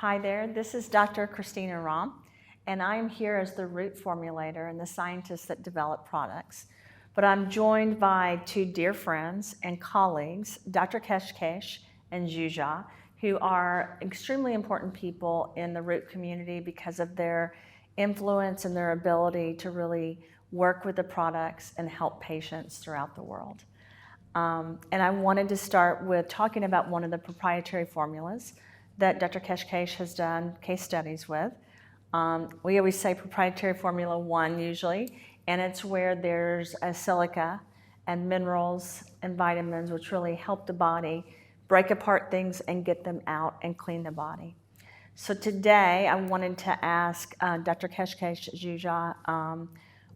Hi there, this is Dr. Christina Rahm, and I'm here as the root formulator and the scientist that develop products. But I'm joined by two dear friends and colleagues, Dr. Ketskes and ZsuZsa, who are extremely important people in the root community because of their influence and their ability to really work with the products and help patients throughout the world. And I wanted to start with talking about one of the proprietary formulas that Dr. Ketskes has done case studies with. We always say proprietary formula 1 usually, and it's where there's a silica and minerals and vitamins which really help the body break apart things and get them out and clean the body. So today I wanted to ask Dr. Ketskes ZsuZsa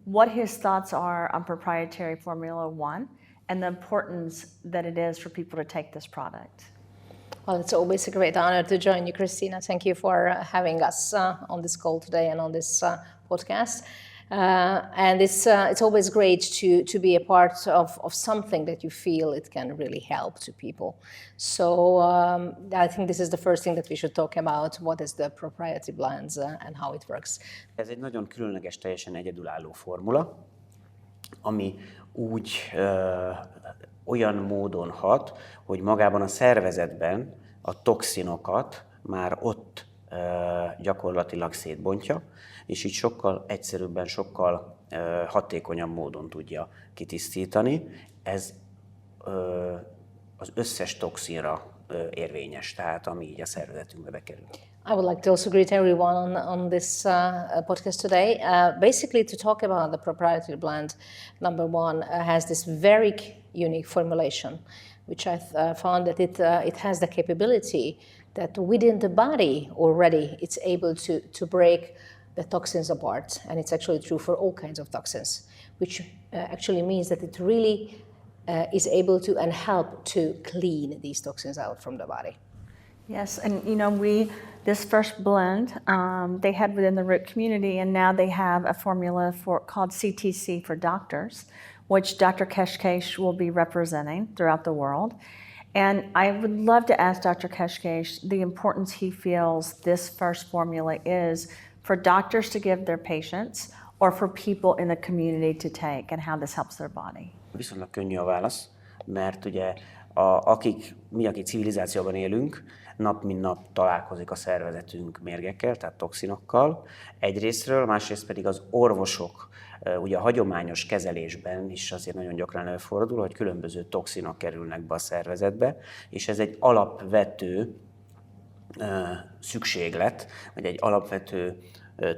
what his thoughts are on proprietary formula 1 and the importance that it is for people to take this product. Well, it's always a great honor to join you, Christina. Thank you for having us on this call today and on this podcast. And it's always great to be a part of something that you feel it can really help to people. So I think this is the first thing that we should talk about. What is the proprietary blends and how it works? Ez egy nagyon különleges, teljesen egyedülálló formula, ami úgy olyan módon hat, hogy magában a szervezetben a toxinokat már ott gyakorlatilag szétbontja, és így sokkal egyszerűbben, sokkal hatékonyabb módon tudja kitisztítani. Ez az összes toxinra érvényes, tehát ami így a szervezetünkbe bekerül. I would like to also greet everyone on this podcast today. Basically, to talk about the proprietary blend, number one has this very unique formulation, which I found that it has the capability that within the body already it's able to break the toxins apart, and it's actually true for all kinds of toxins, which actually means that it really is able to and help to clean these toxins out from the body. Yes, and this first blend they had within the root community, and now they have a formula called CTC for doctors, which Dr. Ketskes will be representing throughout the world. And I would love to ask Dr. Ketskes the importance he feels this first formula is for doctors to give their patients or for people in the community to take, and how this helps their body. Viszonylag könnyű a válasz, mert ugye mi, akik civilizációban élünk, nap mint nap találkozik a szervezetünk mérgekkel, tehát toxinokkal egyrésztről, másrészt pedig az orvosok, ugye a hagyományos kezelésben is azért nagyon gyakran előfordul, hogy különböző toxinok kerülnek be a szervezetbe, és ez egy alapvető szükséglet, vagy egy alapvető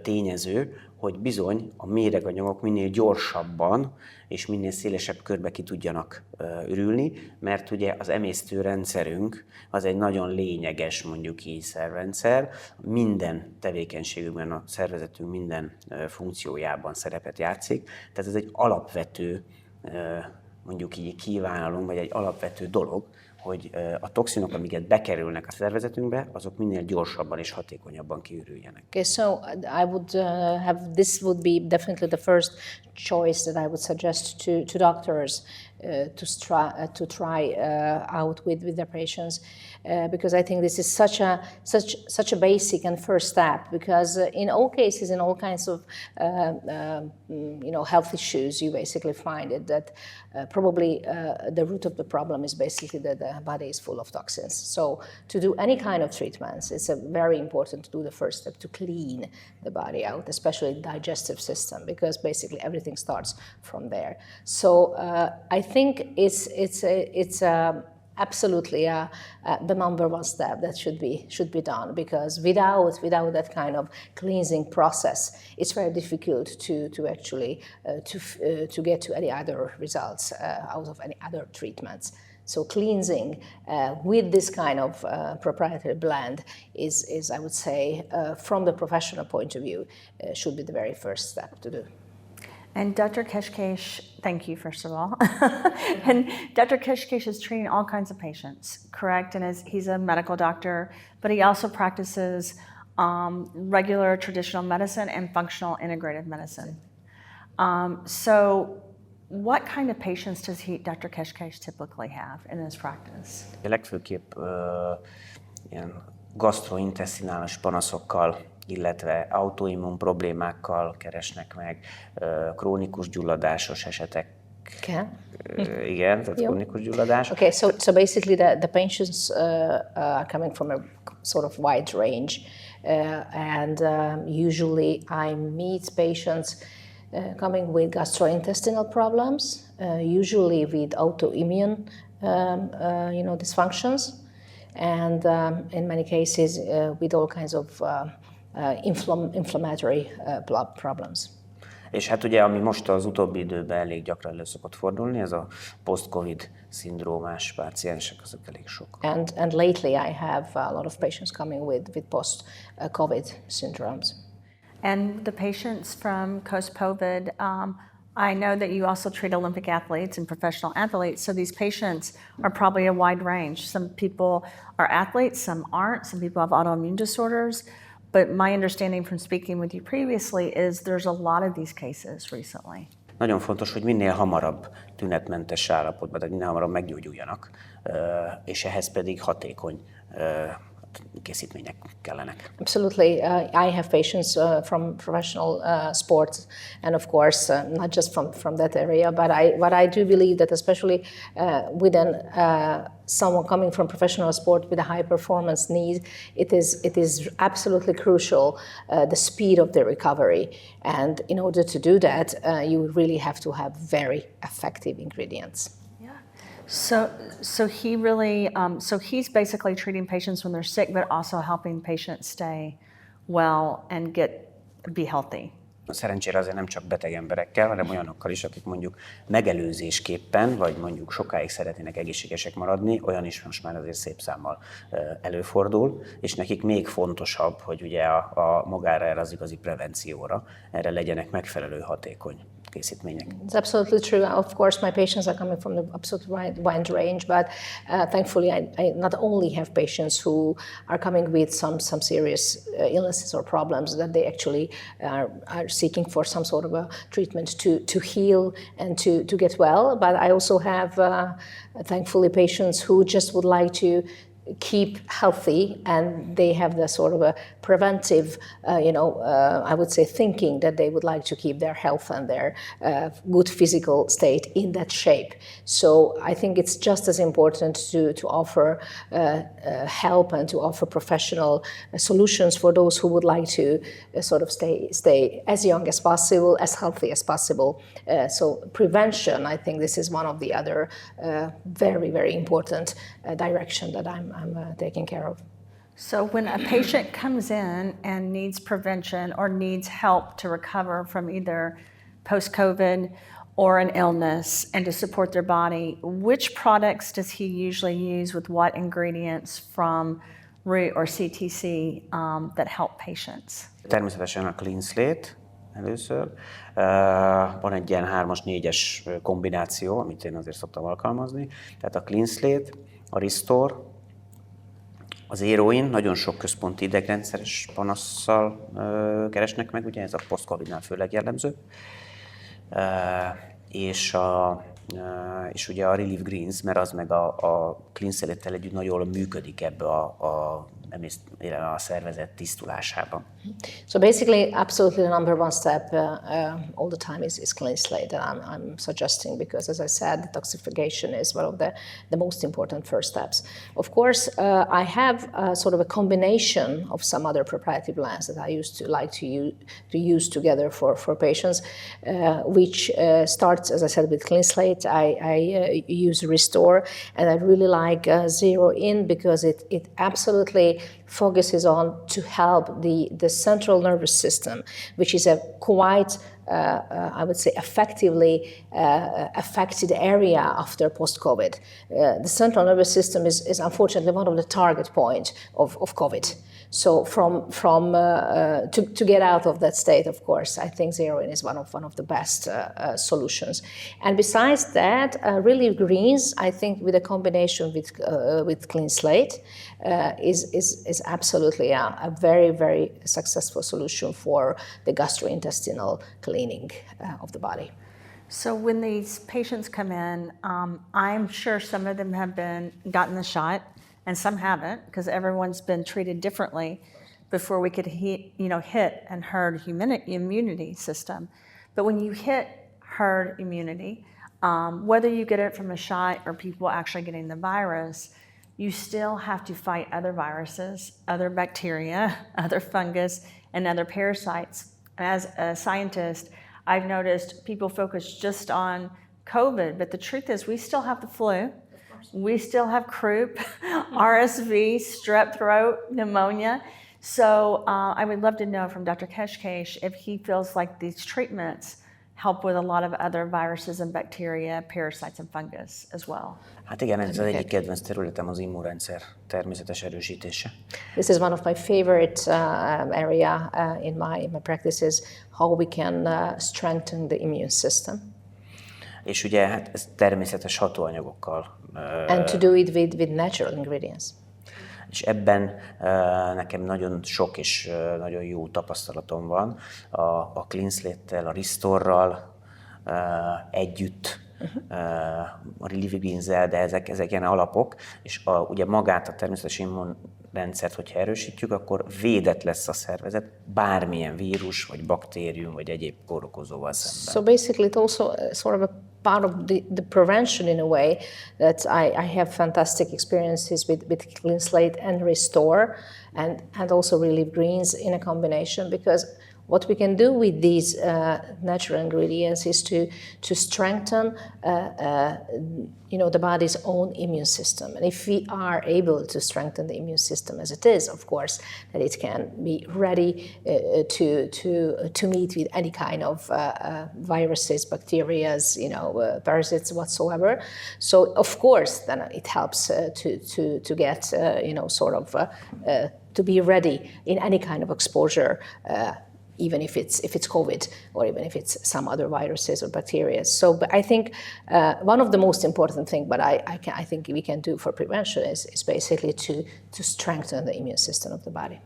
tényező, hogy bizony a méreganyagok minél gyorsabban és minél szélesebb körbe ki tudjanak ürülni, mert ugye az emésztőrendszerünk az egy nagyon lényeges, mondjuk így, szervrendszer. Minden tevékenységünkben a szervezetünk minden funkciójában szerepet játszik, tehát ez egy alapvető, mondjuk így, kívánalom, vagy egy alapvető dolog, hogy a toxinok, amiket bekerülnek a szervezetünkbe, azok minél gyorsabban és hatékonyabban kiürüljenek. Okay, so I would this would be definitely the first choice that I would suggest to doctors to try out with their patients, because I think this is such a basic and first step, because in all cases, in all kinds of health issues, you basically find it that probably the root of the problem is basically that the body is full of toxins. So to do any kind of treatments, it's very important to do the first step, to clean the body out, especially the digestive system, because basically everything starts from there. So I think it's absolutely the number one step that should be done, because without that kind of cleansing process, it's very difficult to actually to get to any other results out of any other treatments. So cleansing with this kind of proprietary blend is I would say, from the professional point of view, should be the very first step to do. And Dr. Ketskes, thank you, first of all. And Dr. Ketskes is treating all kinds of patients, correct? And he's a medical doctor, but he also practices regular traditional medicine and functional integrative medicine. So what kind of patients does Dr. Ketskes typically have in his practice? Legfőképp ilyen gastrointeszinális panaszokkal, illetve autoimmun problémákkal keresnek meg, krónikus gyulladásos esetek. Okay. Igen, tehát krónikus gyulladás. Okay, so basically the patients are coming from a sort of wide range, and usually I meet patients coming with gastrointestinal problems, usually with autoimmune dysfunctions, and in many cases with all kinds of inflammatory problems. És hát ugye, ami most az utóbbi időben elég gyakran elő szokott fordulni, ez a post-covid szindrómás páciensek, azok elég sok. And lately I have a lot of patients coming with post-COVID syndromes. And the patients from post-COVID, I know that you also treat Olympic athletes and professional athletes, so these patients are probably a wide range. Some people are athletes, some aren't, some people have autoimmune disorders, but my understanding from speaking with you previously is there's a lot of these cases recently. Nagyon fontos, hogy minél hamarabb tünetmentes állapotban, tehát minél hamarabb meggyógyuljanak, és ehhez pedig hatékony készítmények kellenek. Absolutely. I have patients from professional sports, and of course, not just from that area, but what I do believe that especially within someone coming from professional sport with a high performance need, it is absolutely crucial the speed of the recovery. And in order to do that, you really have to have very effective ingredients. So he really, so he's basically treating patients when they're sick, but also helping patients stay well and be healthy. Szerencsére azért nem csak beteg emberekkel, hanem olyanokkal is, akik mondjuk megelőzésképpen, vagy mondjuk sokáig szeretnének egészségesek maradni, olyan is most már azért szép számmal előfordul, és nekik még fontosabb, hogy ugye a magára erre az igazi prevencióra, erre legyenek megfelelő hatékony készítmények. It's absolutely true. Of course, my patients are coming from the absolute wide range, but thankfully I not only have patients who are coming with some serious illnesses or problems that they actually are seeking for some sort of a treatment to heal and to get well, but I also have thankfully patients who just would like to keep healthy, and they have the sort of a preventive, I would say, thinking that they would like to keep their health and their good physical state in that shape. So I think it's just as important to offer help and to offer professional solutions for those who would like to sort of stay as young as possible, as healthy as possible. So prevention, I think this is one of the other very, very important direction that I'm taking care of. So when a patient comes in and needs prevention or needs help to recover from either post-COVID or an illness and to support their body, which products does he usually use with what ingredients from root or CTC that help patients? Természetesen a Clean Slate először. Van egy ilyen 3-as, 4-es kombináció, amit én azért szoktam alkalmazni. Tehát a Clean Slate, a Restore, az Heroin, nagyon sok központi idegrendszeres panasszal keresnek meg, ugye ez a post-Covid-nál főleg jellemző. És ugye a ReLive Greens, mert az meg a Clean Slate-tel együtt nagyon jól működik ebbe a szervezet tisztulásában. So basically, absolutely the number one step all the time is Clean Slate, and I'm suggesting, because as I said, detoxification is one of the most important first steps. Of course, I have sort of a combination of some other proprietary blends that I used to like to use together for patients, which starts, as I said, with Clean Slate. I use Restore, and I really like Zero In because it absolutely focuses on to help the central nervous system, which is a quite, I would say, effectively affected area after post-COVID. The central nervous system is unfortunately one of the target points of COVID. So to get out of that state, of course, I think Zero In is one of the best solutions. And besides that, ReLive Greens, I think with a combination with Clean Slate, is absolutely a very, very successful solution for the gastrointestinal cleaning of the body. So when these patients come in, I'm sure some of them have gotten the shot and some haven't, because everyone's been treated differently before we could hit and herd immunity system. But when you hit herd immunity, whether you get it from a shot or people actually getting the virus, you still have to fight other viruses, other bacteria, other fungus, and other parasites. As a scientist, I've noticed people focus just on COVID, but the truth is we still have the flu, we still have croup, RSV, strep throat, pneumonia. So I would love to know from Dr. Ketskes if he feels like these treatments help with a lot of other viruses and bacteria, parasites and fungus as well. Hát igen, ez az egyik kedvenc területem az immunrendszer természetes erősítése. This is one of my favorite area in my practices, how we can strengthen the immune system. És ugye hát ez természetes hatóanyagokkal. And to do it with natural ingredients. És ebben nekem nagyon sok és nagyon jó tapasztalatom van a Clean Slate-tel, a Restore-ral együtt, a ReLive Greens-el, de ezek ilyen alapok, és ugye magát a természetes immunrendszert, hogyha erősítjük, akkor védett lesz a szervezet bármilyen vírus, vagy baktérium, vagy egyéb kórokozóval szemben. So basically it's also sort of a part of the prevention in a way that I have fantastic experiences with Clean Slate and Restore and also ReLive Greens in a combination, because what we can do with these natural ingredients is to strengthen the body's own immune system. And if we are able to strengthen the immune system as it is, of course, that it can be ready to meet with any kind of viruses, bacteria, parasites whatsoever. So of course, then it helps to get to be ready in any kind of exposure. Even if it's COVID or even if it's some other viruses or bacteria. So but I think one of the most important things, but I think we can do for prevention is basically to strengthen the immune system of the body.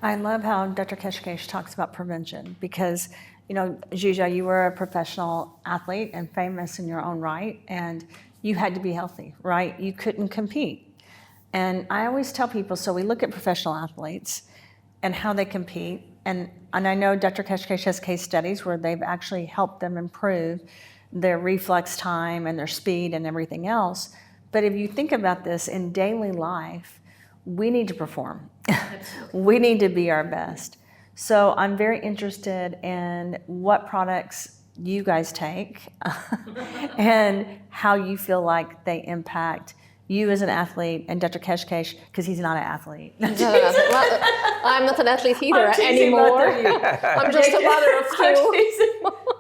I love how Dr. Ketskes talks about prevention because, ZsuZsa, you were a professional athlete and famous in your own right, and you had to be healthy, right? You couldn't compete. And I always tell people, so we look at professional athletes and how they compete. And I know Dr. Ketskes has case studies where they've actually helped them improve their reflex time and their speed and everything else. But if you think about this in daily life, we need to perform. We need to be our best. So I'm very interested in what products you guys take and how you feel like they impact you as an athlete and Dr. Ketskes, because he's not an athlete. Well, I'm not an athlete either anymore. I'm just a mother of two.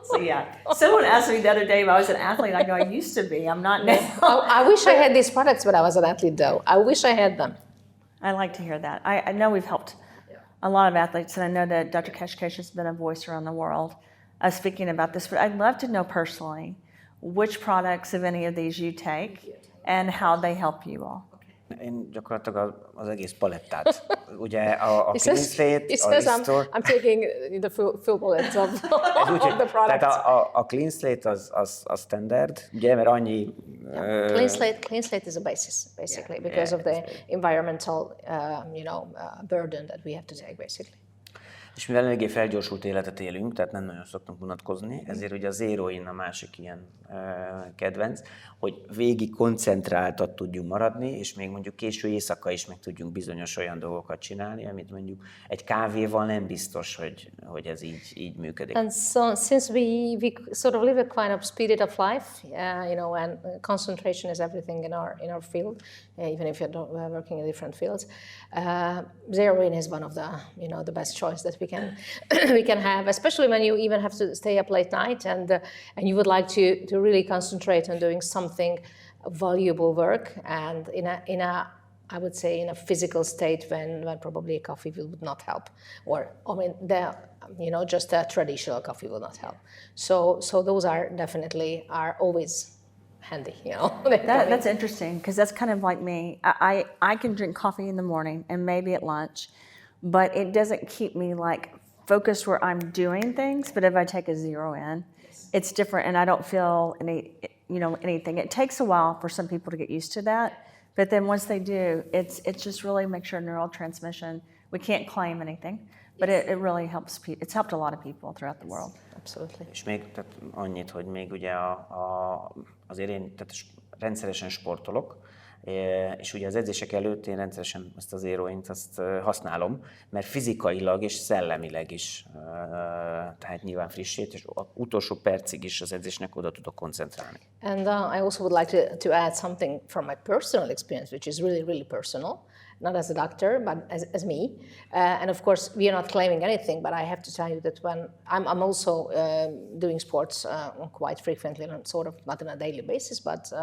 So yeah, someone asked me the other day if I was an athlete. I go, I used to be. I'm not now. I wish I had these products when I was an athlete, though. I wish I had them. I like to hear that. I know we've helped a lot of athletes, and I know that Dr. Ketskes has been a voice around the world speaking about this. But I'd love to know personally which products, if any of these, you take and how they help you all. Én gyakorlatilag az egész palettát. Ugye a Clean Slate, a Restore... I'm taking the full bullets of the products. Tehát a Clean Slate az standard, ugye, mert annyi... Clean Slate is a basis, basically, because of the environmental, burden that we have to take, basically. És mivel eléggé felgyorsult életet élünk, tehát nem nagyon szoktunk unatkozni, ezért ugye a ZeroIn a másik ilyen kedvenc, hogy végig koncentráltat tudjunk maradni, és még mondjuk késő éjszaka is meg tudjunk bizonyos olyan dolgokat csinálni, amit mondjuk egy kávéval nem biztos, hogy ez így működik. And so since we sort of live a kind of speeded up life, and concentration is everything in our field, even if you're working in different fields, ZeroIn is one of the best choice that we can have, especially when you even have to stay up late night and you would like to really concentrate on doing something valuable work, and in a I would say in a physical state when probably a coffee would not help, or just a traditional coffee will not help. So those are definitely always handy, That's interesting, because that's kind of like me. I can drink coffee in the morning and maybe at lunch, but it doesn't keep me like focused where I'm doing things. But if I take a ZeroIn, it's different, and I don't feel anything. It takes a while for some people to get used to that, But then once they do, it's just really makes sure neurotransmission. We can't claim anything, but it really helps people. It's helped a lot of people throughout the world. Absolutely. És még tehát annyit, hogy még ugye azért én tehát rendszeresen sportolok, és ugye az edzések előtt én rendszeresen ezt az éroint azt használom, mert fizikailag és szellemileg is tehát nyilván frissít, és az utolsó percig is az edzésnek oda tudok koncentrálni. And I also would like to add something from my personal experience, which is really, really personal. Not as a doctor, but as me. And of course, we are not claiming anything, but I have to tell you that when I'm also doing sports quite frequently, sort of not on a daily basis, but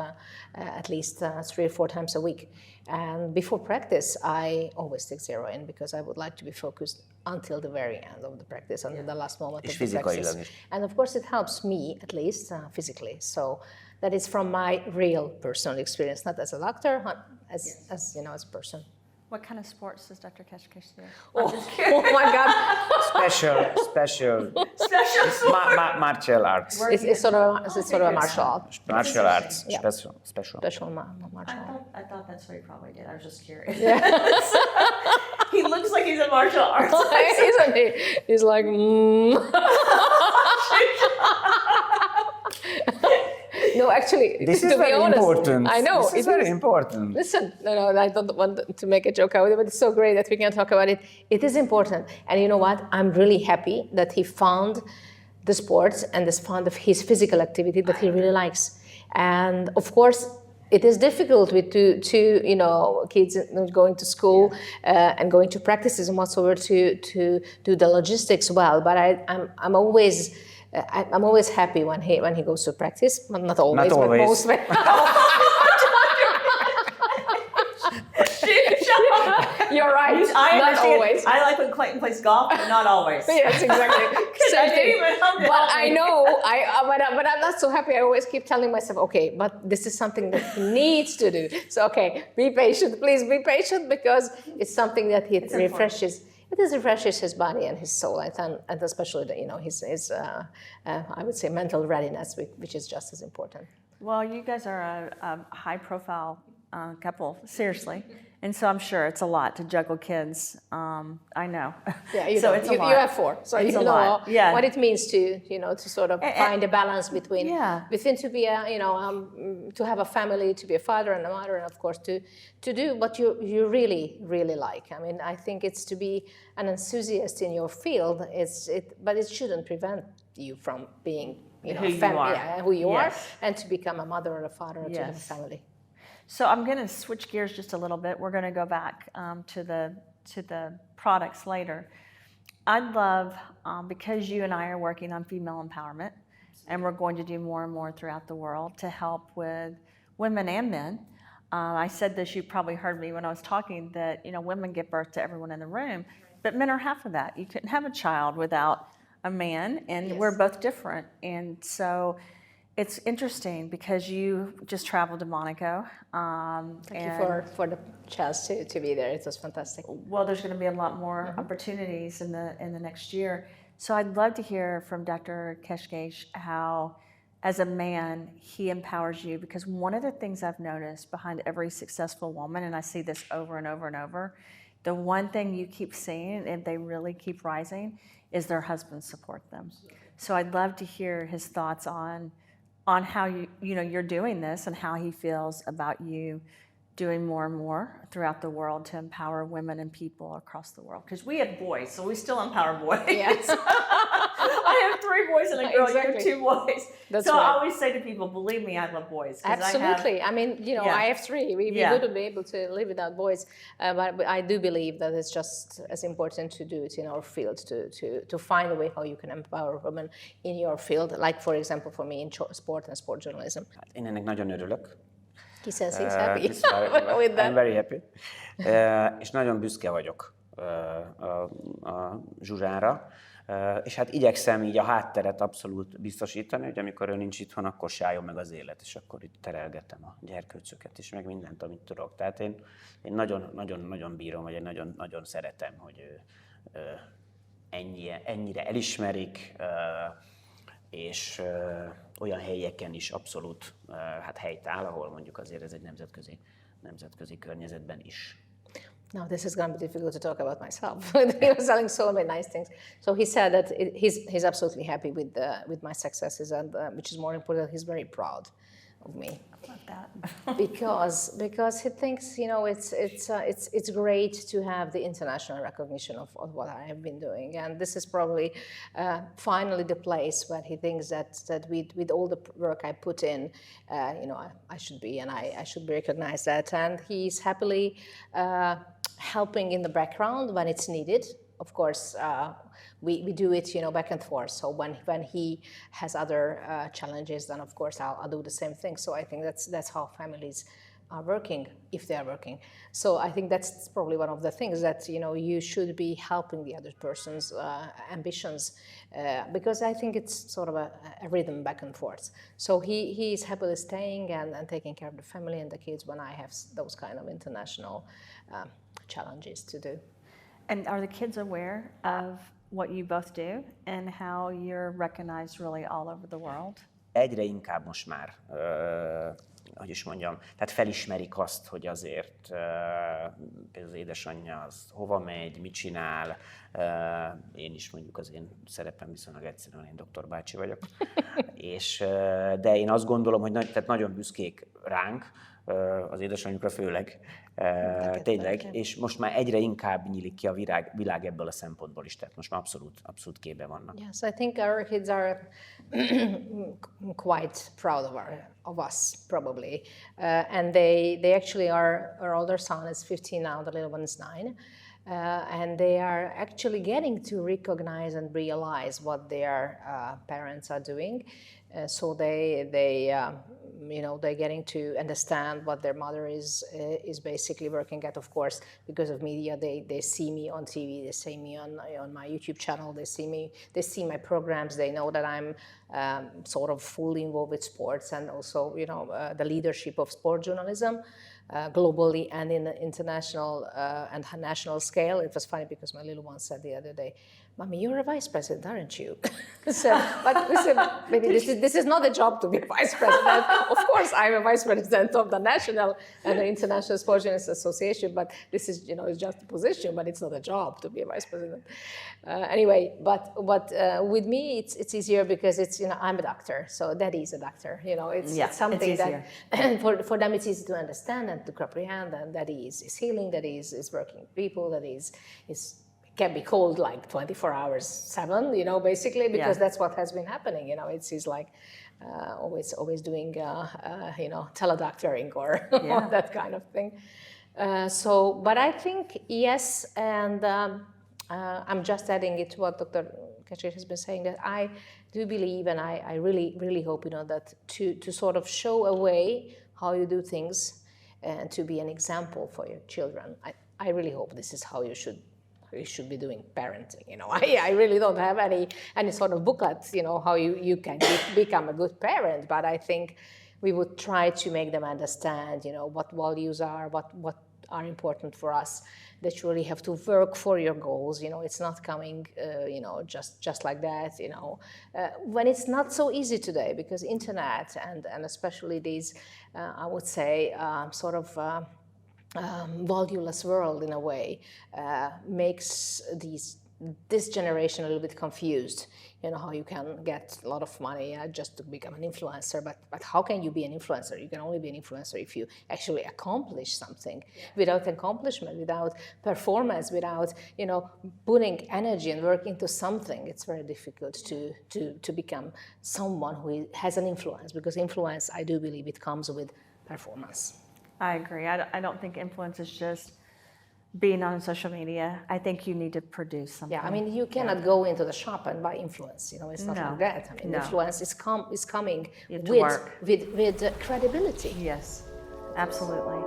at least 3 or 4 times a week. And before practice, I always take ZeroIn because I would like to be focused until the very end of the practice, until the last moment of the practice. And of course, it helps me, at least physically. So that is from my real personal experience, not as a doctor, as you know, as a person. What kind of sports does Dr. Ketskes do? Oh my God! Special martial arts. It's sort of a martial art. Martial arts. Yeah. Special Martial art. I thought that's what he probably did. I was just curious. Yeah. He looks like he's a martial arts. Isn't he? He's like, No, actually, this is to be very honest, important. I know. This is very important. Listen, no, I don't want to make a joke out of it, but it's so great that we can talk about it. It is important. And you know what? I'm really happy that he found the sports and this found of his physical activity that he really likes. And of course, it is difficult with two kids going to school and going to practices and whatsoever to do the logistics well. But I'm always happy when he goes to practice. Not always, but mostly. You're right. Not always. I like when Clayton plays golf, but not always. Yes, exactly. I didn't even help you. But I know. But I'm not so happy. I always keep telling myself, okay, but this is something that he needs to do. So okay, be patient. Please be patient because it's something that it refreshes. It refreshes his body and his soul, and especially his I would say mental readiness, which is just as important. Well, you guys are a high-profile couple, seriously, and so I'm sure it's a lot to juggle kids. I know. Yeah, it's a lot. You have 4, so it's you know what it means to sort of find a balance between to be to have a family, to be a father and a mother, and of course to do what you really really like. I mean, I think it's to be an enthusiast in your field. But it shouldn't prevent you from being who you are, and to become a mother or a father or to have a family. So I'm going to switch gears just a little bit. We're going to go back to the products later. I'd love, because you and I are working on female empowerment, and we're going to do more and more throughout the world to help with women and men. I said this, you probably heard me when I was talking, that women give birth to everyone in the room, but men are half of that. You couldn't have a child without a man, and we're both different. And so it's interesting because you just traveled to Monaco. Thank you for the chance to be there. It was fantastic. Well, there's going to be a lot more opportunities in the next year. So I'd love to hear from Dr. Ketskes how, as a man, he empowers you, because one of the things I've noticed behind every successful woman, and I see this over and over and over, the one thing you keep seeing, if they really keep rising, is their husbands support them. So I'd love to hear his thoughts on how you're doing this and how he feels about you doing more and more throughout the world to empower women and people across the world. Because we have boys, so we still empower boys. Yes. I have 3 boys and a girl. Exactly. You have 2 boys. That's so right. I always say to people, believe me, I love boys. Absolutely. I mean, I have 3. We wouldn't be able to live without boys. But I do believe that it's just as important to do it in our field, to find a way how you can empower women in your field. Like, for example, for me in sport and sport journalism. Én ennek nagyon örülök. He says he's happy with that. I'm very happy. És nagyon büszke vagyok a ZsuZsára. És hát igyekszem így a hátteret abszolút biztosítani, hogy amikor ő nincs itthon, akkor se álljon meg az élet, és akkor itt terelgetem a gyerkőcöket is, meg mindent, amit tudok. Tehát én nagyon bírom, vagy én nagyon szeretem, hogy ennyire elismerik, és olyan helyeken is abszolút helytáll, ahol mondjuk azért ez egy nemzetközi nemzetközi környezetben is. Now, this is going to be difficult to talk about myself. He was selling so many nice things. So he said that he's absolutely happy with my successes, and which is more important, he's very proud of me. I love that. because he thinks, you know, it's great to have the international recognition of what I have been doing, and this is probably finally the place where he thinks that with all the work I put in, you know, I should be, and I should be recognized that, and he's happily helping in the background when it's needed. Of course, we do it, you know, back and forth. So when he has other challenges, then of course I'll do the same thing. So I think that's how families are working, if they are working. So I think that's probably one of the things that, you know, you should be helping the other person's ambitions, because I think it's sort of a rhythm back and forth. So he is happily staying and taking care of the family and the kids when I have those kind of international challenges to do. And are the kids aware of what you both do and how you're recognized really all over the world? Egyre inkább most már, hogy is mondjam, tehát felismerik azt, hogy azért például az édesanyja az hova megy, mit csinál. Én is mondjuk az én szerepem viszonylag egyszerűen, én doktor bácsi vagyok. De én azt gondolom, hogy tehát nagyon büszkék ránk, az édesanyjukra főleg, tényleg, és most már egyre inkább nyílik ki a világ ebből a szempontból is, tehát most már abszolút képben vannak. Yes, I think our kids are quite proud of us, probably, and they actually our older son is 15 now, the little one is 9. And they are actually getting to recognize and realize what their parents are doing. So you know, they're getting to understand what their mother is basically working at. Of course, because of media, they see me on TV, they see me on my YouTube channel, they see my programs, they know that I'm sort of fully involved with sports and also, you know, the leadership of sport journalism. Globally and in the international and national scale. It was funny because my little one said the other day, "Mommy, you're a vice president, aren't you?" So, but listen, maybe this is not a job to be a vice president. Of course, I'm a vice president of the national and the International Sports Journalists Association, but this is, you know, it's just a position, but it's not a job to be a vice president. Anyway, but with me, it's easier because it's, you know, I'm a doctor, so Daddy is a doctor. You know, it's something that for them it's easy to understand and to comprehend, and Daddy is healing, Daddy is working with people, Daddy is can be called like 24 hours 7, you know, basically, because that's what has been happening. You know, he's like always doing, you know, teledoctoring or that kind of thing. So, but I think, yes, and I'm just adding it to what Dr. Ketskes has been saying, that I do believe, and I really, really hope, you know, that to sort of show a way how you do things and to be an example for your children. I really hope this is how you should be doing parenting. You know, I really don't have any sort of booklets, you know, how you can become a good parent, but I think we would try to make them understand, you know, what values are, what are important for us, that you really have to work for your goals. You know, it's not coming, you know, just like that, you know, when it's not so easy today, because internet and especially these, I would say, sort of valueless world in a way makes this generation a little bit confused. You know, how you can get a lot of money just to become an influencer, but how can you be an influencer? You can only be an influencer if you actually accomplish something. Without accomplishment, without performance, without, you know, putting energy and work into something, it's very difficult to become someone who has an influence, because influence, I do believe, it comes with performance. I agree. I don't think influence is just being on social media. I think you need to produce something. Yeah, I mean, you cannot go into the shop and buy influence. You know, it's not like that. I mean, influence is coming with credibility. Yes, absolutely.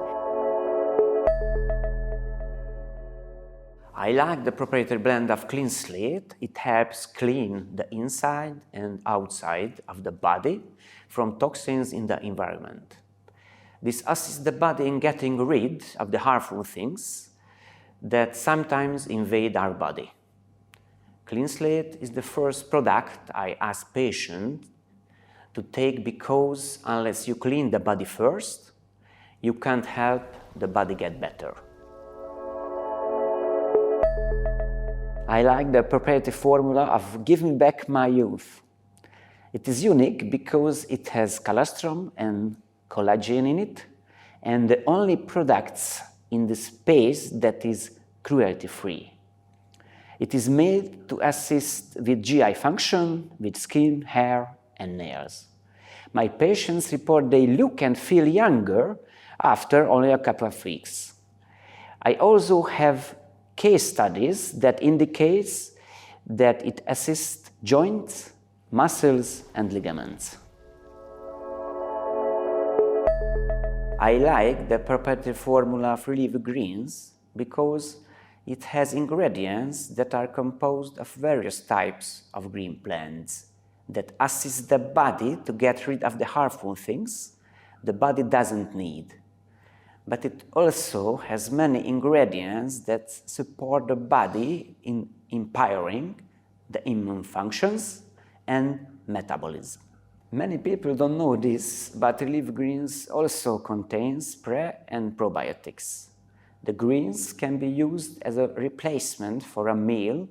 I like the proprietary blend of Clean Slate. It helps clean the inside and outside of the body from toxins in the environment. This assists the body in getting rid of the harmful things that sometimes invade our body. Clean Slate is the first product I ask patients to take, because unless you clean the body first, you can't help the body get better. I like the proprietary formula of Give Me Back My Youth. It is unique because it has colostrum and collagen in it, and the only products in the space that is cruelty-free. It is made to assist with GI function, with skin, hair, and nails. My patients report they look and feel younger after only a couple of weeks. I also have case studies that indicates that it assists joints, muscles, and ligaments. I like the proprietary formula of ReLive Greens because it has ingredients that are composed of various types of green plants that assist the body to get rid of the harmful things the body doesn't need. But it also has many ingredients that support the body in empowering the immune functions and metabolism. Many people don't know this, but ReLive Greens also contains pre- and probiotics. The greens can be used as a replacement for a meal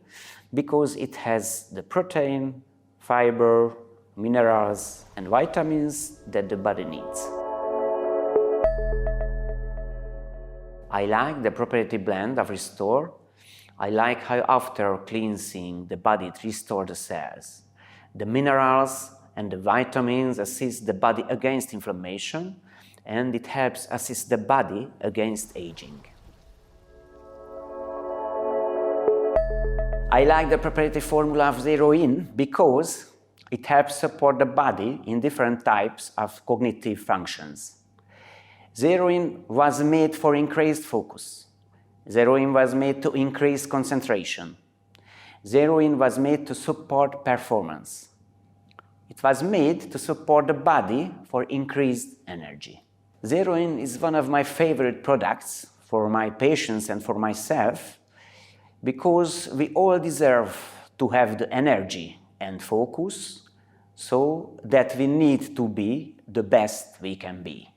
because it has the protein, fiber, minerals, and vitamins that the body needs. I like the proprietary blend of Restore. I like how after cleansing the body it restores the cells. The minerals and the vitamins assist the body against inflammation, and it helps assist the body against aging. I like the proprietary formula of Zero In because it helps support the body in different types of cognitive functions. Zero In was made for increased focus. Zero In was made to increase concentration. Zero In was made to support performance. It was made to support the body for increased energy. Zero In is one of my favorite products for my patients and for myself because we all deserve to have the energy and focus so that we need to be the best we can be.